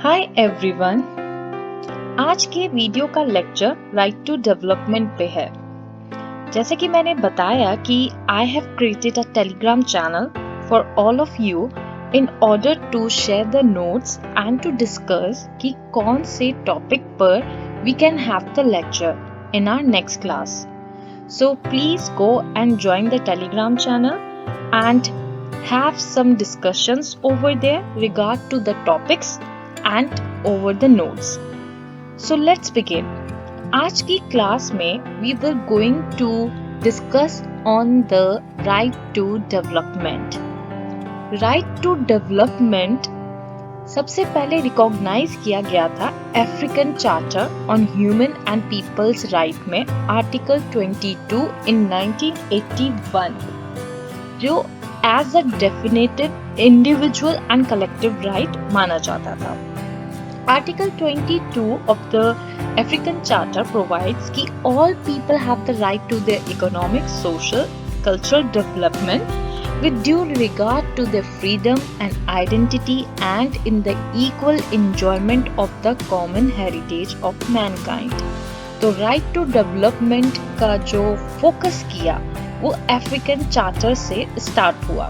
Hi everyone. आज के video का लेक्चर राइट टू डेवलपमेंट पे है। जैसे कि मैंने बताया कि I have created a Telegram channel for all of you in order to share the notes and to discuss कि कौन से टॉपिक पर we can have the lecture in our next class. So please go and join the Telegram channel and have some discussions over there regard to the topics and over the notes. So let's begin. आज की class में we will going to discuss on the right to development. Right to development सबसे पहले recognise किया गया था African charter on human and peoples right में article 22 in 1981, जो as a definitive individual and collective right माना जाता था। Article 22 of the African charter provides कि all people have the right to their economic, social, cultural development with due regard to their freedom and identity and in the equal enjoyment of the common heritage of mankind. तो right to development का जो focus किया वो African charter से start हुआ।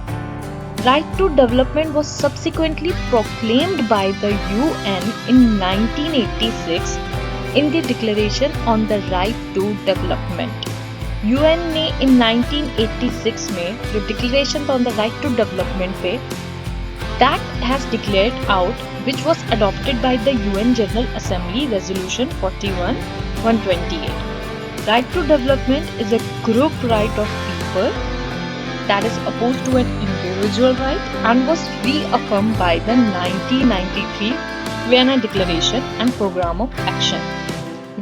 Right to development was subsequently proclaimed by the UN in 1986 in the Declaration on the Right to Development. UN ने in 1986 में जो declaration on the right to development पे that has declared out, which was adopted by the UN General Assembly Resolution 41/128. Right to development is a group right of people that is opposed to an individual right and was reaffirmed by the 1993 Vienna Declaration and Program of Action.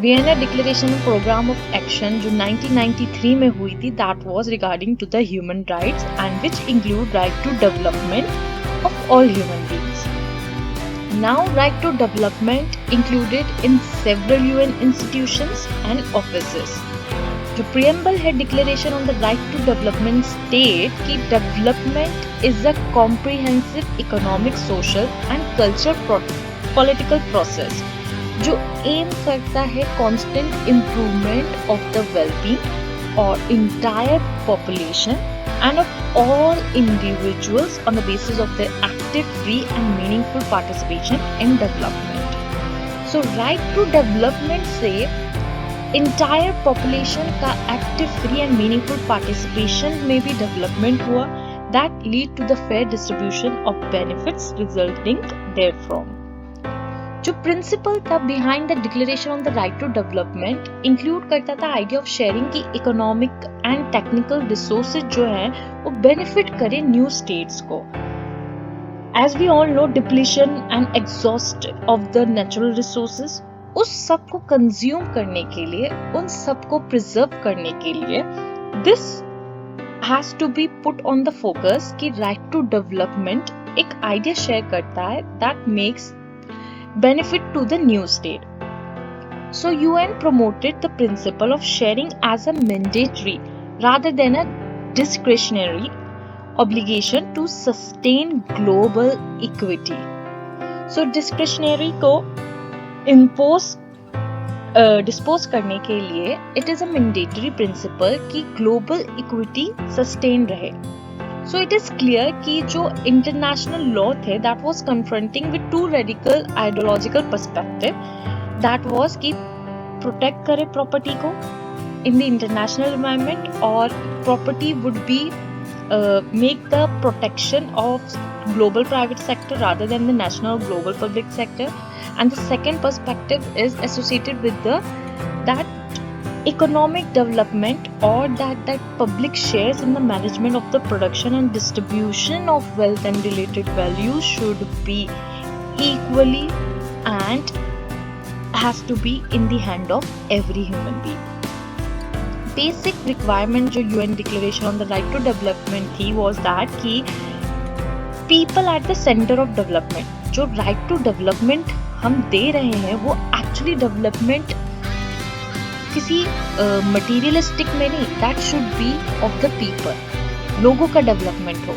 Vienna Declaration and Program of Action जो 1993 में हुई थी, that was regarding to the human rights and which include right to development of all human beings. Now right to development included in several UN institutions and offices. जो preamble है Declaration on the Right to Development state कि development is a comprehensive economic, social and cultural political process जो aim करता है constant improvement of the wellbeing और entire population and of all individuals on the basis of the active, free and meaningful participation in development. So right to development से entire population का active, free and meaningful participation में भी development हुआ, that lead to the fair distribution of benefits resulting therefrom. जो principle था behind the declaration on the right to development include करता था idea of sharing की economic and technical resources जो हैं वो बेनिफिट करे न्यू स्टेट्स को। As we all know, depletion and exhaust of the natural resources, उस सब को कंज्यूम करने के लिए, उन सब को प्रिजर्व करने के लिए this has to be put on the focus कि राइट टू डेवलपमेंट एक आइडिया शेयर करता है that makes benefit to the new state. So UN promoted the principle of sharing as a mandatory rather than a discretionary obligation to sustain global equity. So discretionary को dispose करने के लिए it is a mandatory principle कि global equity sustain रहे. So it is clear कि जो international law थे that was confronting with two radical ideological perspective, that was कि protect करे property को in the international environment और property would be make the protection of global private sector rather than the national global public sector, and the second perspective is associated with the that economic development or that public shares in the management of the production and distribution of wealth and related values should be equally and has to be in the hand of every human being. Basic requirement जो UN Declaration on the Right to Development थी was that कि people at the center of development, जो right to development हम दे रहे हैं वो actually development किसी materialistic में नहीं, that should be of the people, लोगों का डेवलपमेंट हो,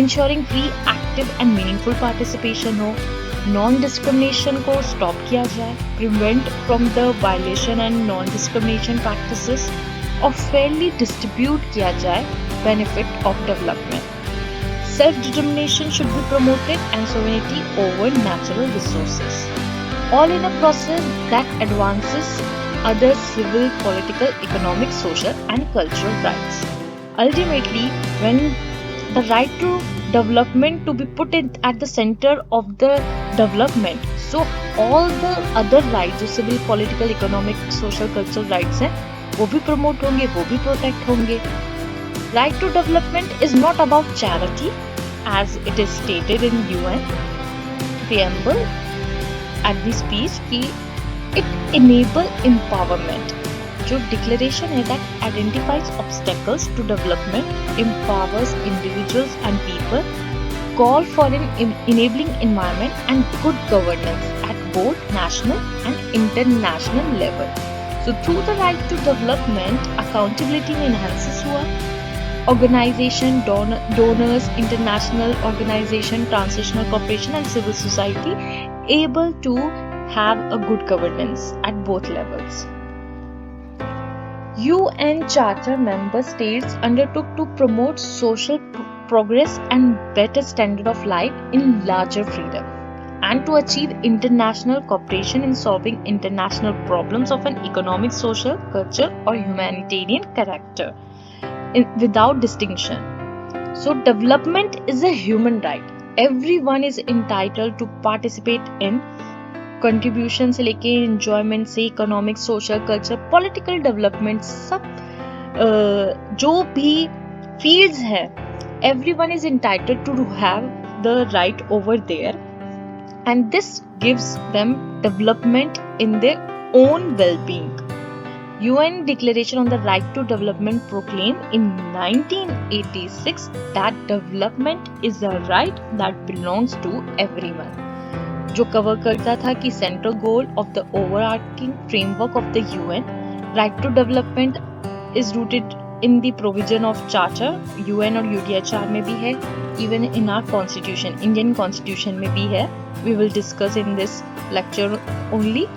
ensuring free, active and meaningful participation हो, नॉन डिस्क्रिमिनेशन को स्टॉप किया जाए, prevent from the violation and non discrimination practices, और फेयरली डिस्ट्रीब्यूट किया जाए benefit of development. Self determination should be promoted and sovereignty over natural resources, all in a process that advances other civil, political, economic, social and cultural rights. Ultimately, when the right to development to be put in at the center of the development, so all the other rights जो civil, political, economic, social, cultural rights हैं वो भी promote होंगे, वो भी protect होंगे. Right to development is not about charity as it is stated in UN preamble at the speech कि it enable empowerment. जो declaration है that identifies obstacles to development, empowers individuals and people, call for an enabling environment and good governance at both national and international level. So through the right to development, accountability enhances हुआ, organization, donors, international organization, transitional cooperation and civil society able to have a good governance at both levels. UN Charter member states undertook to promote social progress and better standard of life in larger freedom, and to achieve international cooperation in solving international problems of an economic, social, cultural or humanitarian character without distinction. So development is a human right. Everyone is entitled to participate in contribution से लेके enjoyment से economic, social, culture, political development, सब जो भी fields है, everyone is entitled to have the right over their, and this gives them development in their own well-being. UN Declaration on the Right to Development proclaimed in 1986 that development is a right that belongs to everyone, जो cover करता था कि central goal of the overarching framework of the UN, right to development is rooted in the provision of charter. UN और UDHR में भी है, even in our constitution, Indian constitution में भी है. We will discuss in this lecture only.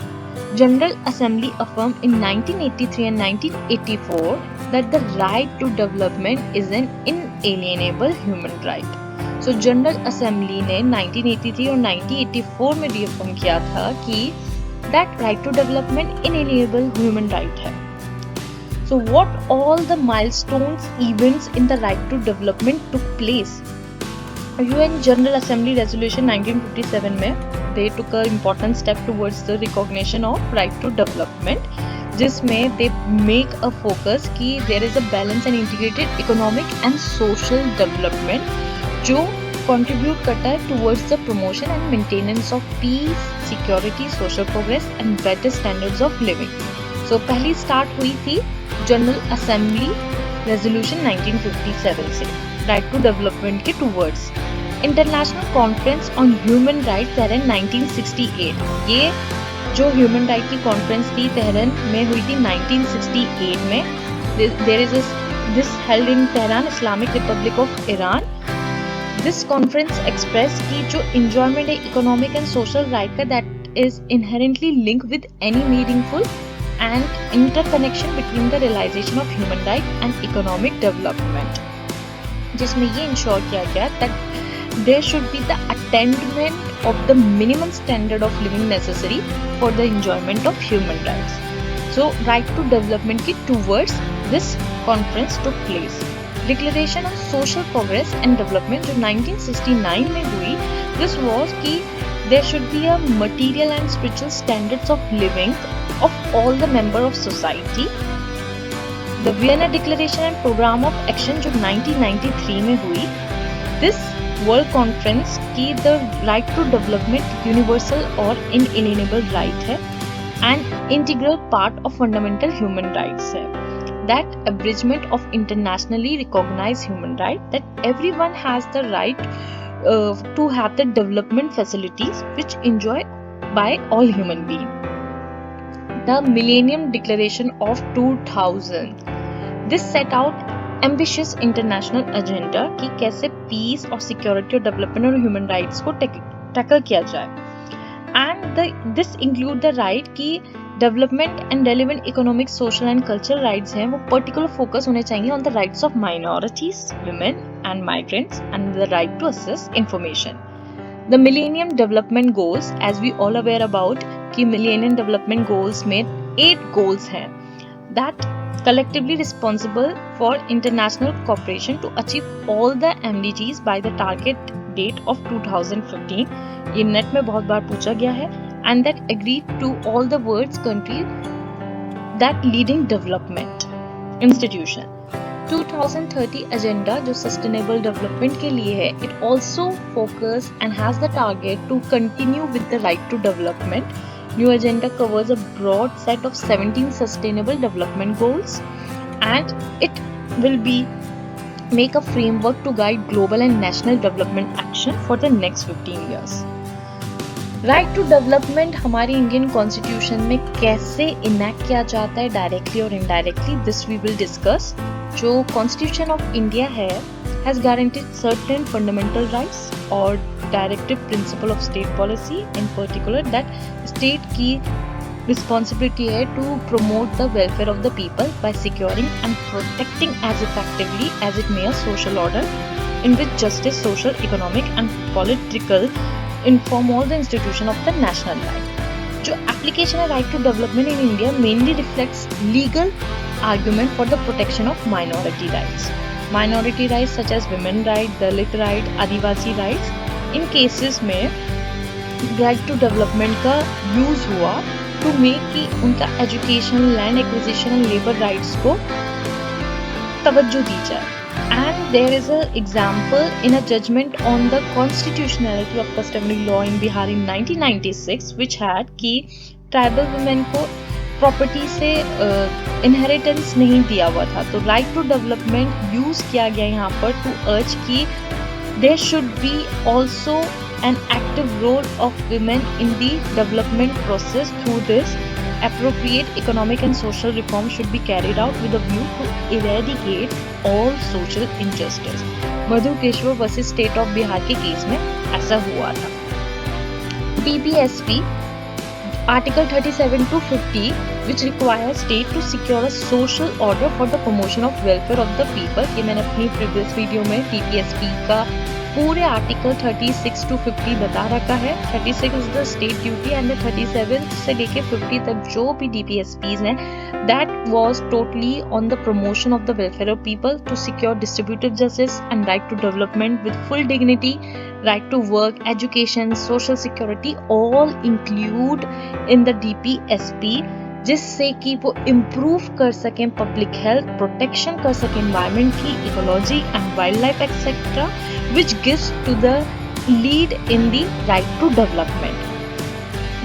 General Assembly affirmed in 1983 and 1984 that the right to development is an inalienable human right. So General Assembly ने 1983 और 1984 में reaffirm किया था कि that right to development inalienable human right है. So what all the milestones events in the right to development took place? UN General Assembly Resolution 1957 में they took a important step towards the recognition of right to development, जिसमें they make a focus कि there is a balanced and integrated economic and social development जो contribute करता है towards the promotion and maintenance of peace, security, social progress and better standards of living. So पहली start हुई थी General Assembly Resolution 1957 से right to development के towards. International conference on human right Tehran 1968, ये जो human right की conference थी Tehran में हुई थी 1968 में. There is this held in Tehran, Islamic Republic of Iran. This conference express की जो इंजॉयमेंट है इकोनॉमिक एंड सोशल राइट का, that is inherently link with any meaningful and interconnection between the realisation of human right and economic development, जिसमें ये ensure किया गया that there should be the attainment of the minimum standard of living necessary for the enjoyment of human rights. So right to development ki towards this conference took place. Declaration on Social Progress and Development जो 1969 में हुई, this was कि there should be a material and spiritual standards of living of all the member of society. The Vienna Declaration and Program of Action जो 1993 में हुई, this world conference की the right to development universal और inalienable right है and integral part of fundamental human rights है. That abridgement of internationally recognised human right that everyone has the right to have the development facilities which enjoy by all human being. The millennium declaration of 2000, this set out ambitious international agenda कि कैसे piece और security और development और human rights को tackle किया जाए. This include the right कि development and relevant economic, social and cultural rights हैं वो पर्टिकुलर फोकस होने चाहिए on the rights of minorities, women and migrants and the right to access information. The Millennium Development Goals, as we all aware about कि Millennium Development Goals में 8 goals हैं that collectively responsible for international cooperation to achieve all the MDGs by the target date of 2015. ये net में बहुत बार पूछा गया है and that agreed to all the world's countries that leading development institution. 2030 agenda जो sustainable development के लिए है, it also focus and has the target to continue with the right to development. New agenda covers a broad set of 17 sustainable development goals and it will be make a framework to guide global and national development action for the next 15 years. Right to development हमारी Indian constitution में कैसे enact किया जाता है, directly और indirectly, this we will discuss. जो constitution of India है has guaranteed certain fundamental rights और directive principle of state policy, in particular that state की रिस्पॉन्सिबिलिटी है to promote the welfare of the people by securing and protecting as effectively as it may a social order in which justice, social, economic and political inform all the institution of the national right. जो application of right to development in India mainly reflects legal argument for the protection of minority rights. Minority rights such as women right, Dalit right, Adivasi rights. In cases में right to development का use हुआ to make कि उनका education, land acquisition and labor rights को तवज्जो दी जाए. And there is an example in a judgment on the constitutionality of customary law in Bihar in 1996, which had कि tribal women को property से inheritance नहीं दिया हुआ था. तो right to development use किया गया यहाँ पर to urge कि there should be also an active role of women in the development process. Through this, appropriate economic and social reform should be carried out with a view to eradicate all social injustice. Madhu Keshav versus state of Bihar के case में ऐसा हुआ था. DPSP Article 37 to 50 which requires state to secure a social order for the promotion of welfare of the people. ये मैंने अपनी previous video में DPSP का पूरे आर्टिकल 36 to 50 बता रखा है. 36 is the state duty and 37 से लेके 50 तक जो भी DPSPs हैं that was totally on the promotion of the welfare of people to secure distributive justice and right to development with full dignity, right to work, education, social security all include in the DPSP, जिससे कि वो improve कर सकें public health, protection कर सकें environment की, ecology and wild life etcetera, which gives to the lead in the right to development.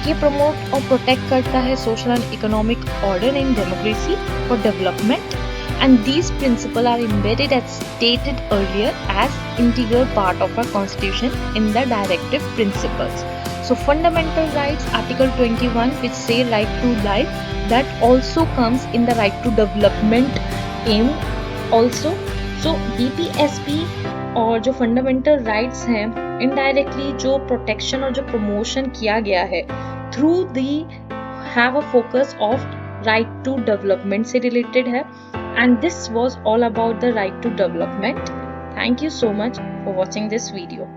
ये promote और प्रोटेक्ट करता है social and economic order and democracy for development, and these principles are embedded as stated earlier as integral part of our constitution in the directive principles. So fundamental rights, Article 21, which say right to life, that also comes in the right to development aim also. So DPSP और जो fundamental rights हैं indirectly जो protection और जो promotion किया गया है through the have a focus of right to development से रिलेटेड है. And this was all about the right to development. Thank you so much for watching this video.